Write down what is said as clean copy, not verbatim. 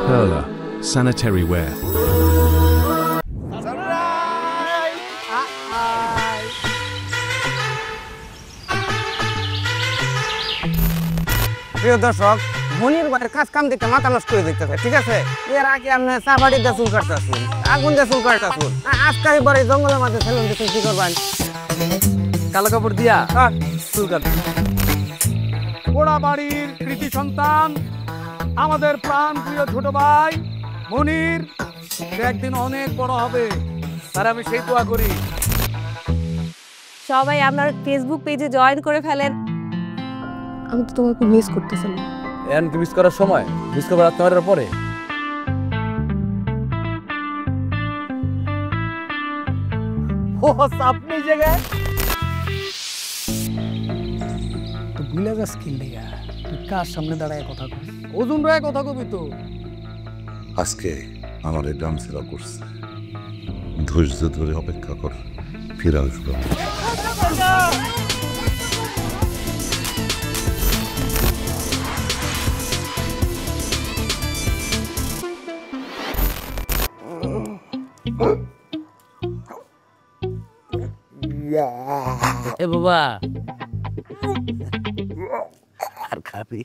Perla, sanitary ware. প্রিয় দর্শক, মনির ভাইয়ের কাজ কাম দেখতে মাথা নষ্ট করে দিতেছে, ঠিক আছে? এর আগে আপনি সাবাড়ি দিয়ে চুল কাটতেছেন, আগুন দিয়ে চুল কাটতেছেন, আজকে এবার এই জঙ্গলের মাঝে ফেলুন দিচ্ছেন, কি করবেন? কালো কাপড় দিয়া চুল কাট। পোড়া বাড়ির কৃতি সন্তান আমাদের প্রাণ প্রিয় ছোট ভাই মনির একদিন অনেক বড় হবে, তার আমি সেই দোয়া করি। সবাই আপনার ফেসবুক পেজে জয়েন করে ফেলেন। আমি তো তোমাকে মিস করতেছিলাম। এখন কি মিস করার সময়? মিস করবার তোমার পরে আপনি জায়গায় ভুলে যাস কি লিগা? তুই কার সামনে দাঁড়ায় কথা কস? ওজন রায় কথা কবি তো। আজকে আমার এই ডান সেরা করছে, ধৈর্য ধরে অপেক্ষা কর, ফিরে আসবো। এ বাবা আর খাবি